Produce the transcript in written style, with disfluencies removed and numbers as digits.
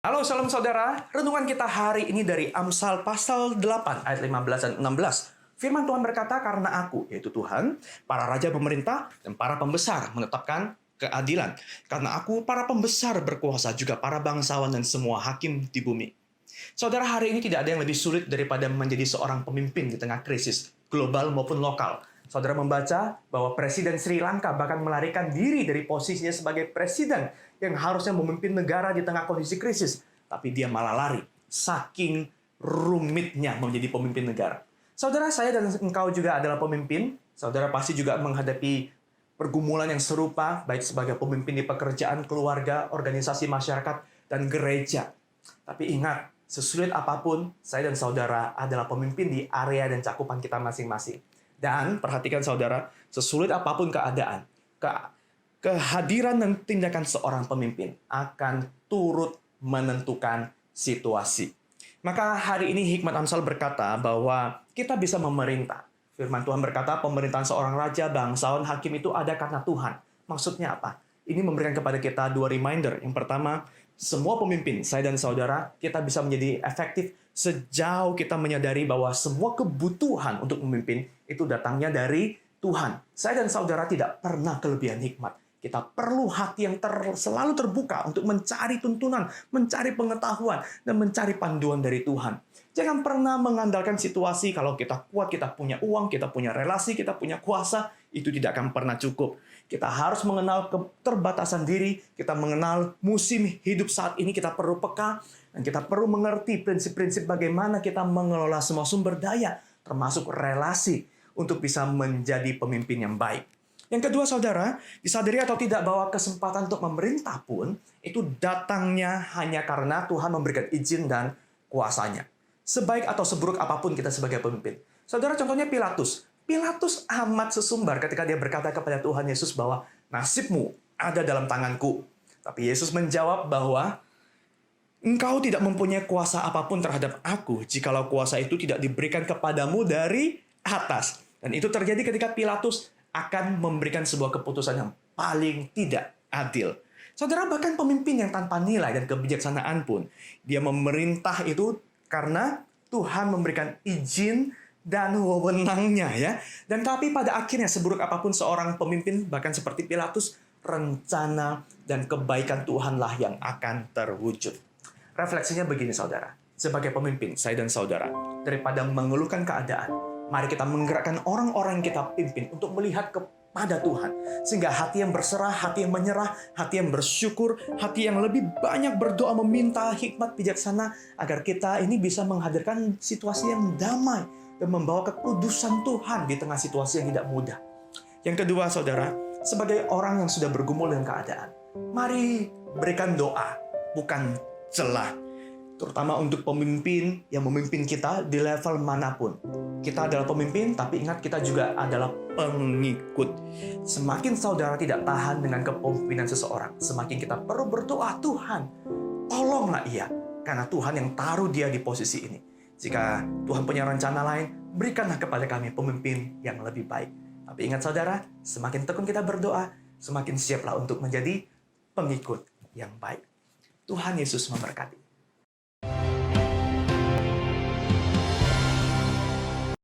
Halo, salam saudara. Renungan kita hari ini dari Amsal pasal 8 ayat 15 dan 16. Firman Tuhan berkata, karena aku, yaitu Tuhan, para raja pemerintah dan para pembesar menetapkan keadilan. Karena aku, para pembesar berkuasa, juga para bangsawan dan semua hakim di bumi. Saudara, hari ini tidak ada yang lebih sulit daripada menjadi seorang pemimpin di tengah krisis, global maupun lokal. Saudara membaca bahwa Presiden Sri Lanka bahkan melarikan diri dari posisinya sebagai presiden yang harusnya memimpin negara di tengah kondisi krisis. Tapi dia malah lari, saking rumitnya menjadi pemimpin negara. Saudara, saya dan engkau juga adalah pemimpin. Saudara pasti juga menghadapi pergumulan yang serupa, baik sebagai pemimpin di pekerjaan, keluarga, organisasi masyarakat, dan gereja. Tapi ingat, sesulit apapun, saya dan saudara adalah pemimpin di area dan cakupan kita masing-masing. Dan perhatikan saudara, sesulit apapun keadaan, kehadiran dan tindakan seorang pemimpin akan turut menentukan situasi. Maka hari ini Hikmat Amsal berkata bahwa kita bisa memerintah. Firman Tuhan berkata pemerintahan seorang raja, bangsawan, hakim itu ada karena Tuhan. Maksudnya apa? Ini memberikan kepada kita dua reminder. Yang pertama, semua pemimpin, saya dan saudara, kita bisa menjadi efektif sejauh kita menyadari bahwa semua kebutuhan untuk memimpin itu datangnya dari Tuhan. Saya dan saudara tidak pernah kelebihan hikmat. Kita perlu hati yang selalu terbuka untuk mencari tuntunan, mencari pengetahuan, dan mencari panduan dari Tuhan. Jangan pernah mengandalkan situasi kalau kita kuat, kita punya uang, kita punya relasi, kita punya kuasa, itu tidak akan pernah cukup. Kita harus mengenal keterbatasan diri, kita mengenal musim hidup saat ini, kita perlu peka, dan kita perlu mengerti prinsip-prinsip bagaimana kita mengelola semua sumber daya, termasuk relasi, untuk bisa menjadi pemimpin yang baik. Yang kedua, saudara, disadari atau tidak bahwa kesempatan untuk memerintah pun itu datangnya hanya karena Tuhan memberikan izin dan kuasanya. Sebaik atau seburuk apapun kita sebagai pemimpin. Saudara, contohnya Pilatus. Pilatus amat sesumbar ketika dia berkata kepada Tuhan Yesus bahwa nasibmu ada dalam tanganku. Tapi Yesus menjawab bahwa engkau tidak mempunyai kuasa apapun terhadap aku jikalau kuasa itu tidak diberikan kepadamu dari atas. Dan itu terjadi ketika Pilatus akan memberikan sebuah keputusan yang paling tidak adil. Saudara, bahkan pemimpin yang tanpa nilai dan kebijaksanaan pun, dia memerintah itu karena Tuhan memberikan izin dan wewenangnya, ya. Dan tapi pada akhirnya seburuk apapun seorang pemimpin, bahkan seperti Pilatus, rencana dan kebaikan Tuhanlah yang akan terwujud. Refleksinya begini, saudara. Sebagai pemimpin, saya dan saudara, daripada mengeluhkan keadaan, mari kita menggerakkan orang-orang yang kita pimpin untuk melihat kepada Tuhan. Sehingga hati yang berserah, hati yang menyerah, hati yang bersyukur, hati yang lebih banyak berdoa meminta hikmat bijaksana agar kita ini bisa menghadirkan situasi yang damai dan membawa kekudusan Tuhan di tengah situasi yang tidak mudah. Yang kedua, saudara, sebagai orang yang sudah bergumul dengan keadaan, mari berikan doa, bukan celah. Terutama untuk pemimpin yang memimpin kita di level manapun. Kita adalah pemimpin, tapi ingat kita juga adalah pengikut. Semakin saudara tidak tahan dengan kepemimpinan seseorang, semakin kita perlu berdoa, Tuhan, tolonglah ia. Karena Tuhan yang taruh dia di posisi ini. Jika Tuhan punya rencana lain, berikanlah kepada kami pemimpin yang lebih baik. Tapi ingat saudara, semakin tekun kita berdoa, semakin siaplah untuk menjadi pengikut yang baik. Tuhan Yesus memberkati.